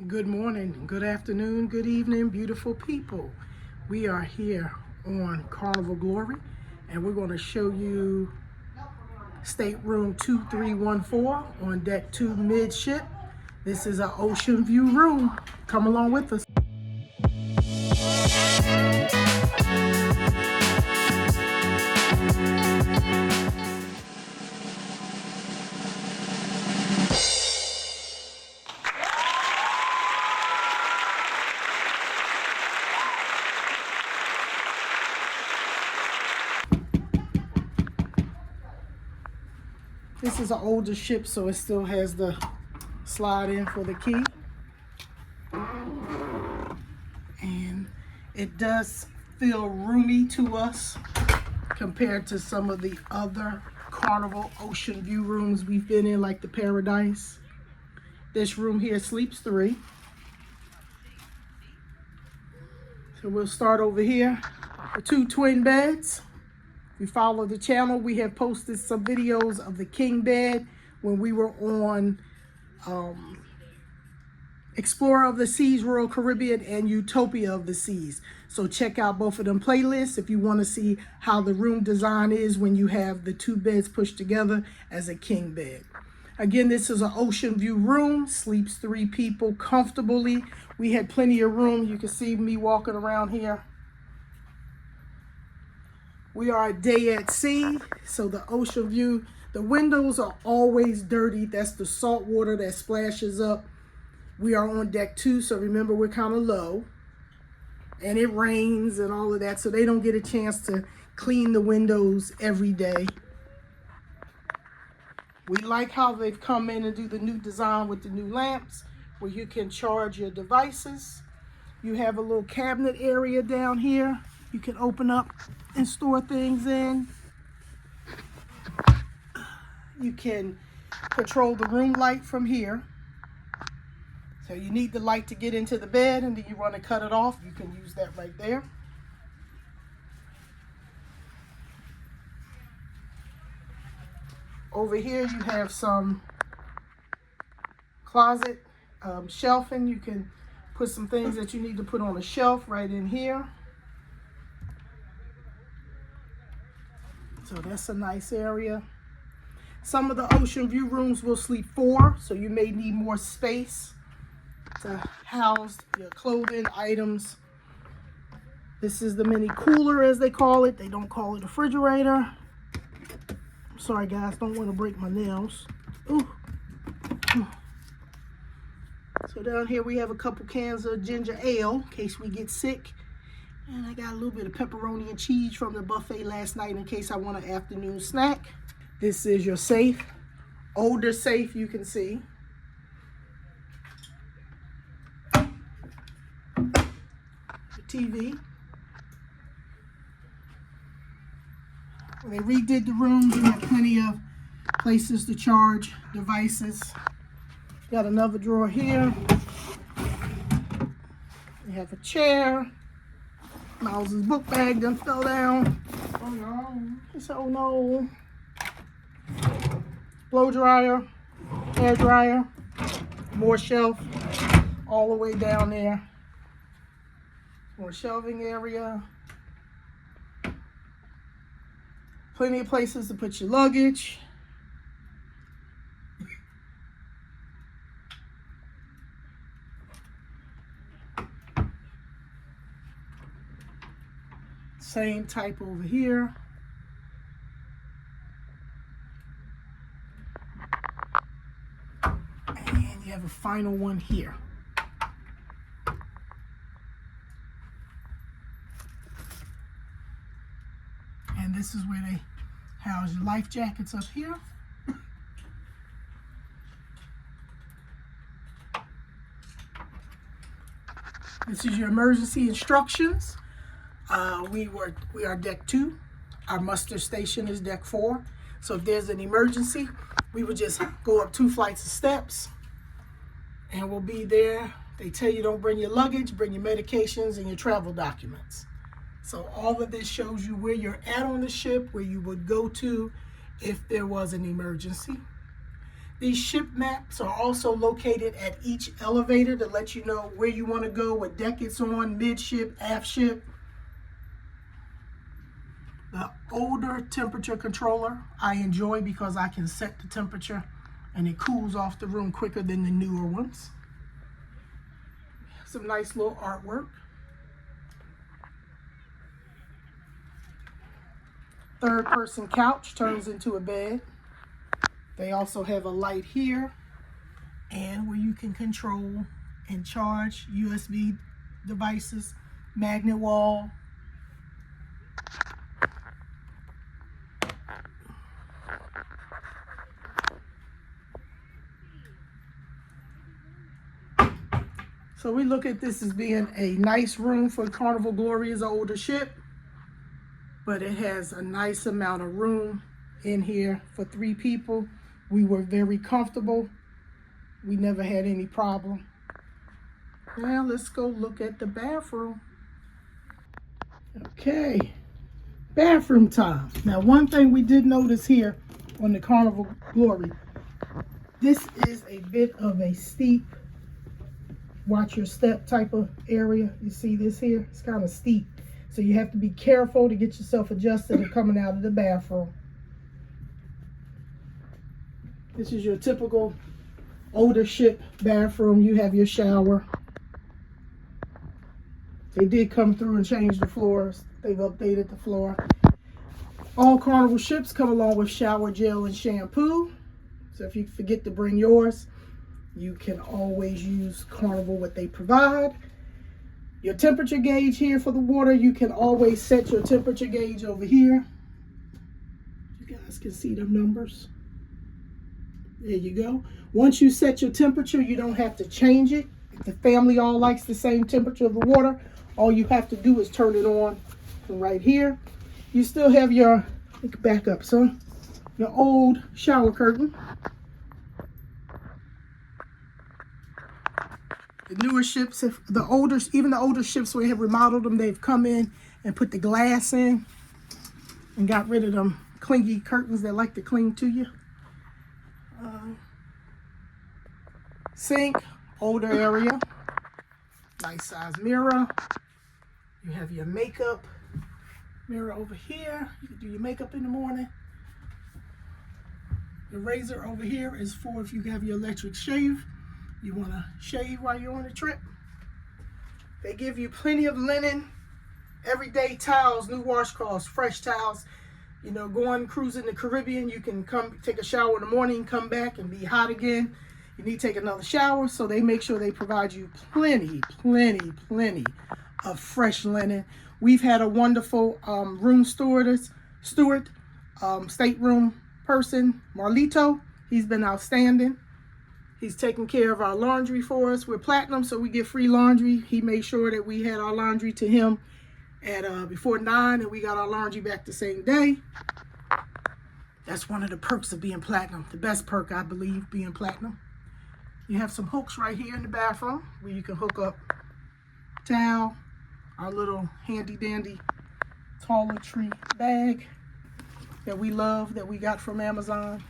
Good morning, good afternoon, good evening, beautiful people. We are here on Carnival Glory, and we're going to show you Stateroom 2314 on deck 2 midship. This is an ocean view room. Come along with us. This is an older ship, so it still has the slide in for the key. And it does feel roomy to us compared to some of the other Carnival ocean view rooms we've been in, like the Paradise. This room here sleeps 3. So we'll start over here. The 2 twin beds. If you follow the channel, we have posted some videos of the king bed when we were on Explorer of the Seas, Royal Caribbean, and Utopia of the Seas. So check out both of them playlists if you want to see how the room design is when you have the 2 beds pushed together as a king bed. Again, this is an ocean view room, sleeps 3 people comfortably. We had plenty of room. You can see me walking around here. We are a day at sea, so the ocean view, the windows are always dirty. That's the salt water that splashes up. We are on deck 2, so remember we're kind of low. And it rains and all of that, so they don't get a chance to clean the windows every day. We like how they've come in and do the new design with the new lamps, where you can charge your devices. You have a little cabinet area down here. You can open up and store things in. You can control the room light from here. So you need the light to get into the bed, and then you want to cut it off. You can use that right there. Over here you have some closet shelving. You can put some things that you need to put on a shelf right in here. So that's a nice area. Some of the ocean view rooms will sleep 4, so you may need more space to house your clothing items. This is the mini cooler, as they call it. They don't call it a refrigerator. I'm sorry guys, don't want to break my nails. Ooh. So down here we have a couple cans of ginger ale in case we get sick. And I got a little bit of pepperoni and cheese from the buffet last night in case I want an afternoon snack. This is your safe. Older safe, you can see. The TV. When they redid the rooms, you have plenty of places to charge devices. Got another drawer here. We have a chair. Miles's book bag done fell down. Oh no. He said, oh no. Blow dryer, hair dryer, more shelf all the way down there. More shelving area. Plenty of places to put your luggage. Same type over here. And you have a final one here. And this is where they house your life jackets up here. This is your emergency instructions. We are deck 2. Our muster station is deck 4. So if there's an emergency, we would just go up 2 flights of steps and we'll be there. They tell you don't bring your luggage, bring your medications and your travel documents. So all of this shows you where you're at on the ship, where you would go to if there was an emergency. These ship maps are also located at each elevator to let you know where you want to go, what deck it's on, midship, aft ship. The older temperature controller I enjoy because I can set the temperature and it cools off the room quicker than the newer ones. Some nice little artwork. Third person couch turns into a bed. They also have a light here and where you can control and charge USB devices, magnet wall. So we look at this as being a nice room for Carnival Glory. Is an older ship, but it has a nice amount of room in here for 3 people. We were very comfortable. We never had any problem. Now let's go look at the bathroom. Okay, bathroom time. Now one thing we did notice here on the Carnival Glory, this is a bit of a steep, watch your step type of area. You see this here? It's kind of steep. So you have to be careful to get yourself adjusted and coming out of the bathroom. This is your typical older ship bathroom. You have your shower. They did come through and change the floors. They've updated the floor. All Carnival ships come along with shower gel and shampoo. So if you forget to bring yours, you can always use Carnival, what they provide. Your temperature gauge here for the water, you can always set your temperature gauge over here. You guys can see the numbers. There you go. Once you set your temperature, you don't have to change it. If the family all likes the same temperature of the water, all you have to do is turn it on from right here. You still have your, back up, son, your old shower curtain. The newer ships, even the older ships where they have remodeled them, they've come in and put the glass in and got rid of them clingy curtains that like to cling to you. Sink, older area, nice size mirror. You have your makeup mirror over here. You can do your makeup in the morning. The razor over here is for if you have your electric shave. You want to shave while you're on a trip. They give you plenty of linen, everyday towels, new washcloths, fresh towels. You know, going cruising the Caribbean, you can come take a shower in the morning, come back and be hot again. You need to take another shower, so they make sure they provide you plenty of fresh linen. We've had a wonderful room steward, stateroom person, Marlito. He's been outstanding. He's taking care of our laundry for us. We're platinum, so we get free laundry. He made sure that we had our laundry to him at before 9, and we got our laundry back the same day. That's one of the perks of being platinum. The best perk, I believe, being platinum. You have some hooks right here in the bathroom where you can hook up towel, our little handy dandy toiletry bag that we love, that we got from Amazon.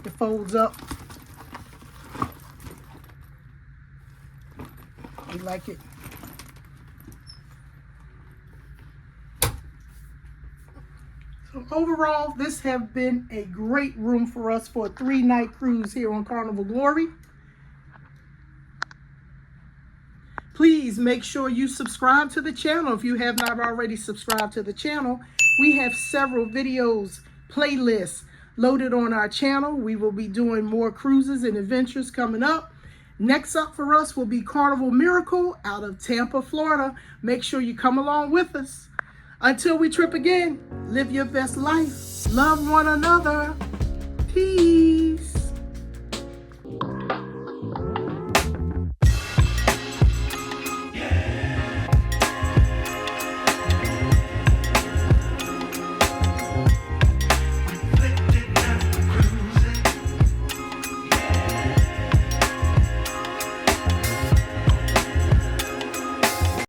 It folds up. We like it. So overall, this has been a great room for us for a 3-night cruise here on Carnival Glory. Please make sure you subscribe to the channel if you have not already subscribed to the channel. We have several videos, playlists loaded on our channel. We will be doing more cruises and adventures coming up. Next up for us will be Carnival Miracle out of Tampa, Florida. Make sure you come along with us. Until we trip again, live your best life. Love one another. Peace.